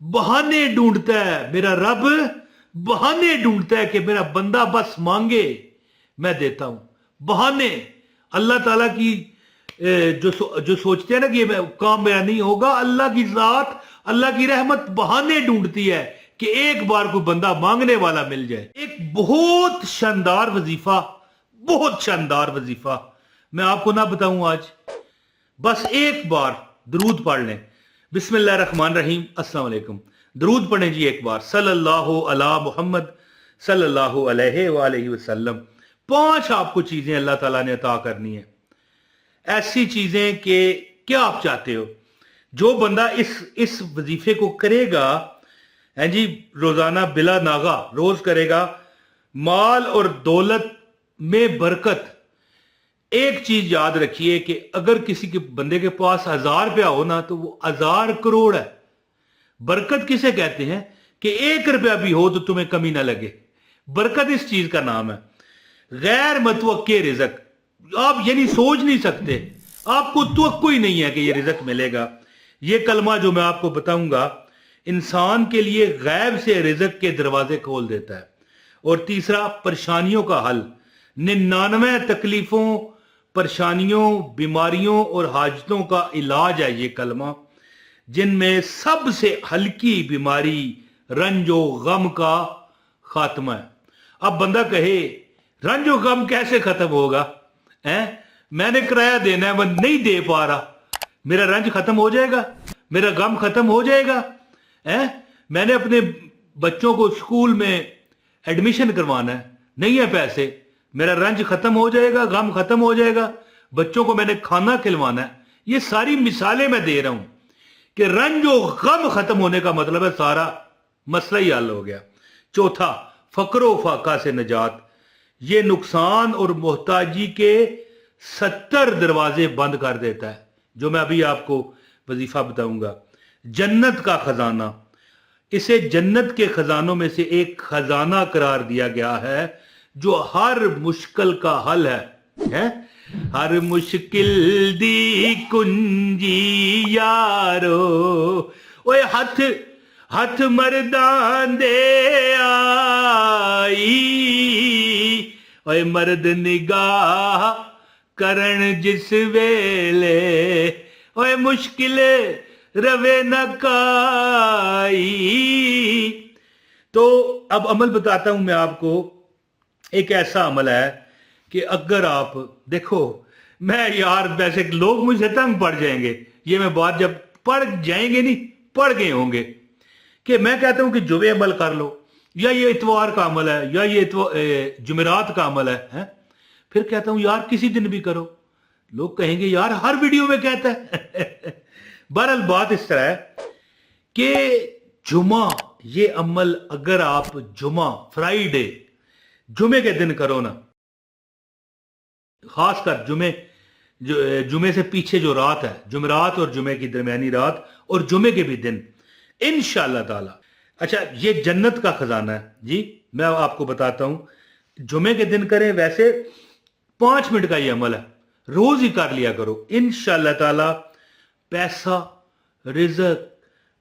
बहाने ढूंढता है मेरा रब, बहाने ढूंढता है कि मेरा बंदा बस मांगे मैं देता हूं। बहाने अल्लाह ताला की जो सोचते हैं ना कि ये काम मेरा नहीं होगा, अल्लाह की जात, अल्लाह की रहमत बहाने ढूंढती है कि एक बार कोई बंदा मांगने वाला मिल जाए। एक बहुत शानदार वजीफा, बहुत शानदार वजीफा मैं आपको ना बताऊं आज, बस एक बार दरूद पढ़ लें। बिस्मिल्लाहिर्रहमानिर्रहीम, अस्सलाम वालेकुम। दरूद पढ़ें जी एक बार, सल्लल्लाहु अला मुहम्मद सल्लल्लाहु अलैहि वालैहि वसल्लम। 5 आपको चीजें अल्लाह ताला ने अता करनी है, ऐसी चीजें कि क्या आप चाहते हो। जो बंदा इस वजीफे को करेगा है जी, रोजाना बिला नागा रोज करेगा, माल और दौलत में बरकत। एक चीज याद रखिए कि अगर किसी के बंदे के पास 1000 रुपया हो ना, तो वो 1000 करोड़ है। बरकत किसे कहते हैं कि 1 रुपया भी हो तो तुम्हें कमी ना लगे। बरकत इस चीज का नाम है। गैर मतवक्के रिजक, आप यानी सोच नहीं सकते, आपको तवक्को ही नहीं है कि ये रिजक मिलेगा। ये कलमा जो मैं आपको बताऊंगा इंसान के लिए गैब से रिजक के दरवाजे खोल देता है। और तीसरा, परेशानियों का हल। 99 तकलीफों, परेशानियों, बीमारियों और हाजतों का इलाज है ये कलमा, जिनमें सबसे हल्की बीमारी रंजो गम का खात्मा है। अब बंदा कहे रंजो गम कैसे खत्म होगा, हैं? मैंने किराया देना है, मैं नहीं दे पा रहा, मेरा रंज खत्म हो जाएगा, मेरा गम खत्म हो जाएगा, हैं? मैंने अपने बच्चों को स्कूल में एडमिशन करवाना है, नहीं है पैसे, मेरा रंज खत्म हो जाएगा, गम खत्म हो जाएगा, बच्चों को मैंने खाना खिलवाना है। ये सारी मिसालें मैं दे रहा हूं कि रंज और गम खत्म होने का मतलब है सारा मसला ही हल हो गया। चौथा, फकरो फाका से निजात। ये नुकसान और मोहताजी के 70 दरवाजे बंद कर देता है, जो मैं अभी आपको वजीफा बताऊंगा। जन्नत का खजाना, इसे जन्नत के खजानों में से एक खजाना करार दिया गया है, जो हर मुश्किल का हल है? हर मुश्किल दी कुंजी यारो, ओए हथ हथ मर्दां दे आई, ओए मर्द निगाह करण जिस वेले, ओए मुश्किल रवे न काई। तो अब अमल बताता हूं मैं आपको। एक ऐसा अमल है कि अगर आप देखो, मैं यार वैसे लोग मुझसे तंग पड़ जाएंगे, ये मैं बात जब पढ़ जाएंगे नहीं पढ़ गए होंगे, कि मैं कहता हूं कि जुमे अमल कर लो, या ये इतवार का अमल है, या ये जुमेरात का अमल है? फिर कहता हूं यार किसी दिन भी करो। लोग कहेंगे यार हर वीडियो में कहता है। बहरहाल बात इस तरह है कि जुमा, ये अमल अगर आप जुमा, फ्राइडे, जुमे के दिन करो ना, खासकर जुमे से पीछे जो रात है, जुमेरात और जुमे की दरमियानी रात और जुमे के भी दिन, इंशाअल्लाह ताला। अच्छा, ये जन्नत का खजाना है जी, मैं आपको बताता हूं। जुमे के दिन करें, वैसे 5 मिनट का ये अमल है, रोज ही कर लिया करो। इंशाअल्लाह ताला पैसा, रिजक,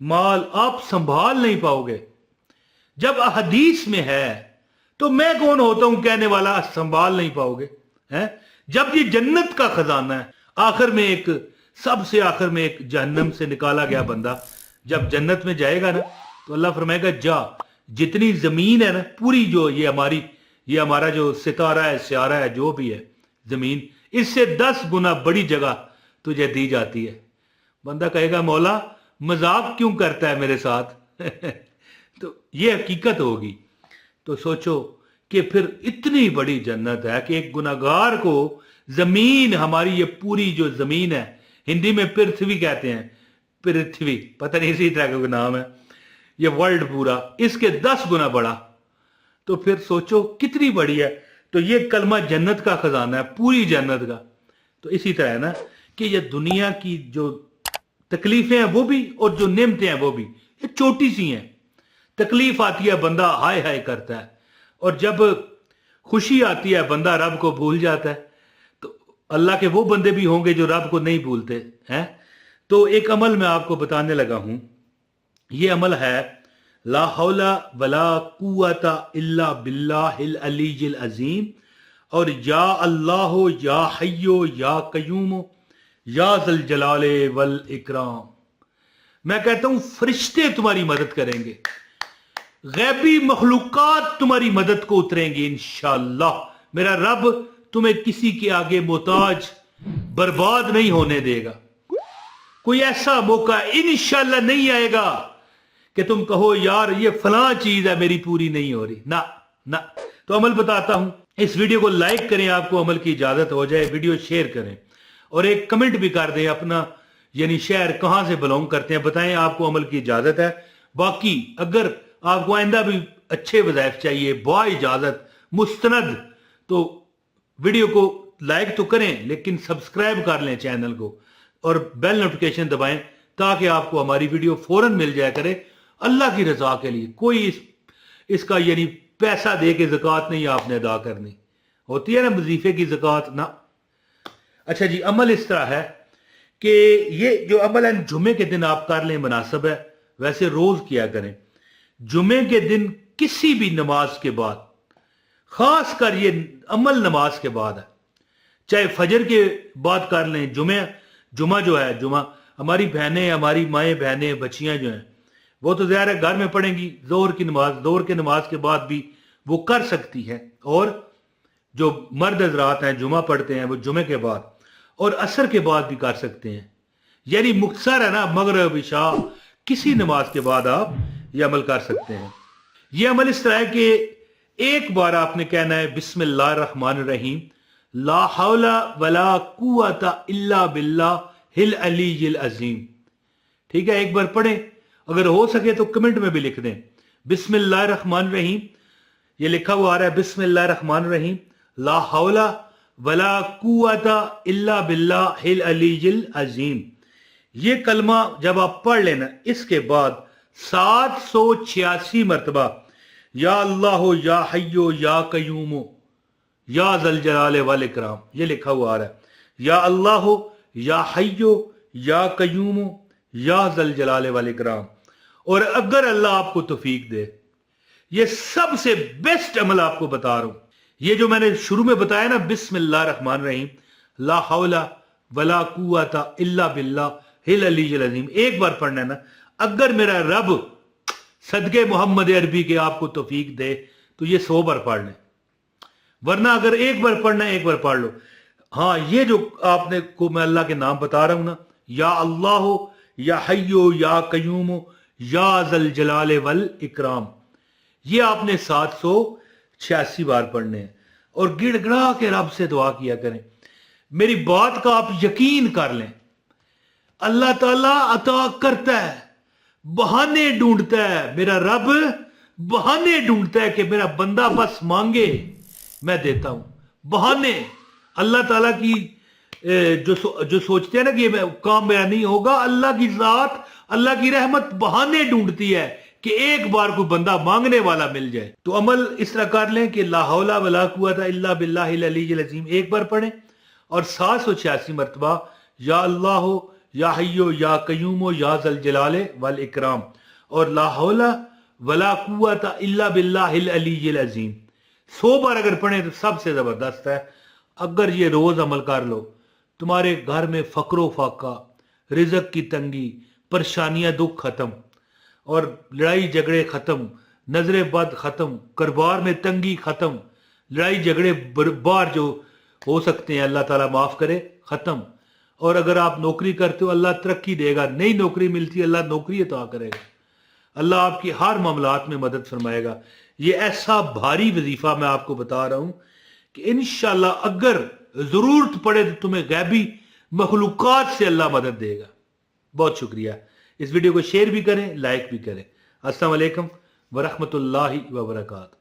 माल आप संभाल नहीं पाओगे। जब हदीस में है तो मैं कौन होता हूं कहने वाला संभाल नहीं पाओगे, हैं? जब ये जन्नत का खजाना है, आखिर में एक, सबसे आखिर में एक जहन्नम से निकाला गया बंदा जब जन्नत में जाएगा ना, तो अल्लाह फरमाएगा जा, जितनी जमीन है ना पूरी, जो ये हमारा जो सितारा है, स्यारा है, जो भी है जमीन, इससे 10 गुना बड़ी जगह तुझे दी जाती है। बंदा कहेगा मौला मजाक क्यों करता है मेरे साथ? तो ये हकीकत होगी। तो सोचो कि फिर इतनी बड़ी जन्नत है कि एक गुनाहगार को जमीन, हमारी ये पूरी जो जमीन है, हिंदी में पृथ्वी कहते हैं, पृथ्वी पता नहीं इसी तरह का नाम है, ये वर्ल्ड पूरा, इसके 10 गुना बड़ा। तो फिर सोचो कितनी बड़ी है। तो ये कलमा जन्नत का खजाना है, पूरी जन्नत का। तो इसी तरह है ना कि ये दुनिया की जो तकलीफें हैं वो भी, और जो नेमतें हैं वो भी, ये छोटी सी हैं। तकलीफ आती है बंदा हाय हाय करता है, और जब खुशी आती है बंदा रब को भूल जाता है। तो अल्लाह के वो बंदे भी होंगे जो रब को नहीं भूलते हैं। तो एक अमल मैं आपको बताने लगा हूं ये अमल है ला हौला वला कुव्वता इल्ला बिल्लाहिल अलीजिल अजीम, और या अल्लाह या हय्यो या कयूम या ज़ल जलाले वल इकराम। मैं कहता हूं फरिश्ते तुम्हारी मदद करेंगे, गैबी मखलूकात तुम्हारी मदद को उतरेंगे इंशाअल्लाह। मेरा रब तुम्हें किसी के आगे मोहताज बर्बाद नहीं होने देगा। कोई ऐसा मौका इंशाअल्लाह नहीं आएगा कि तुम कहो यार ये फलां चीज है मेरी पूरी नहीं हो रही, ना ना। तो अमल बताता हूं, इस वीडियो को लाइक करें, आपको अमल की इजाजत हो जाए, वीडियो शेयर करें और एक कमेंट भी कर दें अपना यानी शहर कहां से बिलोंग करते हैं, बताएं आपको अमल की इजाजत है। बाकी अगर आपको आइंदा भी अच्छे वज़ाइफ चाहिए बा इजाजत मुस्तनद, तो वीडियो को लाइक तो करें लेकिन सब्सक्राइब कर लें चैनल को और बेल नोटिफिकेशन दबाएं ताकि आपको हमारी वीडियो फौरन मिल जाया करे अल्लाह की रजा के लिए। कोई इसका यानी पैसा दे के ज़कात नहीं आपने अदा करनी, होती है ना वजीफे की ज़कात ना। अच्छा जी, अमल इस तरह है कि ये जो अमल है जुमे के दिन आप कर लें, मुनासिब है, वैसे रोज किया करें। जुमे के दिन किसी भी नमाज के बाद, खास कर ये अमल नमाज के बाद है, चाहे फजर के बाद कर लें, जुमा जो है, जुमा हमारी बहनें, हमारी माएँ बहनें बच्चियां जो हैं वो तो ज़ाहिर है घर में पढ़ेंगी, जोहर के नमाज के बाद भी वो कर सकती है, और जो मर्द हजरात हैं जुमा पढ़ते हैं वो जुमे के बाद और असर के बाद भी कर सकते हैं। यानी मुख्तसर है ना, मगरिब इशा किसी नमाज के बाद आप ये अमल कर सकते हैं। ये अमल इस तरह है कि एक बार आपने कहना है बिस्मिल्लाहिर्रहमानिर्रहीम ला हौला वला कुव्वता इल्ला बिल्लाहिल अलीजिल अजीम। ठीक है, एक बार पढ़ें, अगर हो सके तो कमेंट में भी लिख दें बिस्मिल्लाहिर्रहमानिर्रहीम। ये लिखा हुआ आ रहा है बिस्मिल्लाहिर्रहमानिर्रहीम ला हौला वला कुव्वता इल्ला बिल्लाहिल अलीजिल अजीम। ये कलमा जब आप पढ़ लेना, इसके बाद 786 मरतबा या अल्लाह या हय्यो या कयूम या ज़ल जलाले वल इकराम, ये लिखा हुआ आ रहा है या अल्लाह या हय्यो या कयूम या ज़ल जलाले वल इकराम। और अगर अल्लाह आपको तौफीक दे, ये सबसे बेस्ट अमल आपको बता रहा हूं, ये जो मैंने शुरू में बताया ना बिस्मिल्लाहिर्रहमानिर्रहीम ला हौला वला कुव्वता इल्ला बिल्लाहिल अलीजिल अजीम, एक बार पढ़ना है ना, अगर मेरा रब सदके मोहम्मद अरबी के आपको तौफीक दे तो ये 100 बार पढ़ लें, वरना अगर एक बार पढ़ना है एक बार पढ़ लो। हाँ, ये जो आपने को मैं अल्लाह के नाम बता रहा हूं ना, या अल्लाह या हय्यो या कयूम या ज़ल जलाले वल इकराम, ये आपने 786 बार पढ़ने हैं और गिड़गिड़ा के रब से दुआ किया करें। मेरी बात का आप यकीन कर लें, अल्लाह ताला अता करता है, बहाने ढूंढता है। मेरा रब बहाने ढूंढता है कि मेरा बंदा बस मांगे मैं देता हूं। बहाने अल्लाह ताला की जो सोचते हैं ना कि ये काम मेरा नहीं होगा, अल्लाह की जात, अल्लाह की रहमत बहाने ढूंढती है कि एक बार कोई बंदा मांगने वाला मिल जाए। तो अमल इस तरह कर लें कि ला हौला वला कुव्वता इल्ला बिल्लाहिल अलीजिल अजीम एक बार पढ़ें और 786 मरतबा या अल्लाह या हय्यो या कयूम या ज़ल जलाले वल इकराम और ला हौला वला कुव्वता इल्ला बिल्लाहिल अलीजिल अजीम 100 बार अगर पढ़ें तो सबसे जबरदस्त है। अगर ये रोज अमल कर लो, तुम्हारे घर में फकरो फाका, रिज़्क की तंगी, परेशानियां, दुख खत्म और लड़ाई झगड़े खत्म, नजरे बद खत्म, कारोबार में तंगी खत्म, लड़ाई झगड़े बार जो हो सकते हैं अल्लाह ताला माफ करे खत्म। और अगर आप नौकरी करते हो अल्लाह तरक्की देगा, नई नौकरी मिलती है अल्लाह नौकरी अता करेगा, अल्लाह आपकी हर मामलात में मदद फरमाएगा। ये ऐसा भारी वजीफा मैं आपको बता रहा हूं कि इंशाअल्लाह अगर जरूरत पड़े तो तुम्हें गैबी मखलूकात से अल्लाह मदद देगा। बहुत शुक्रिया। इस वीडियो को शेयर भी करें, लाइक भी करें। अस्सलाम वालेकुम व रहमतुल्लाहि व बरकातहू।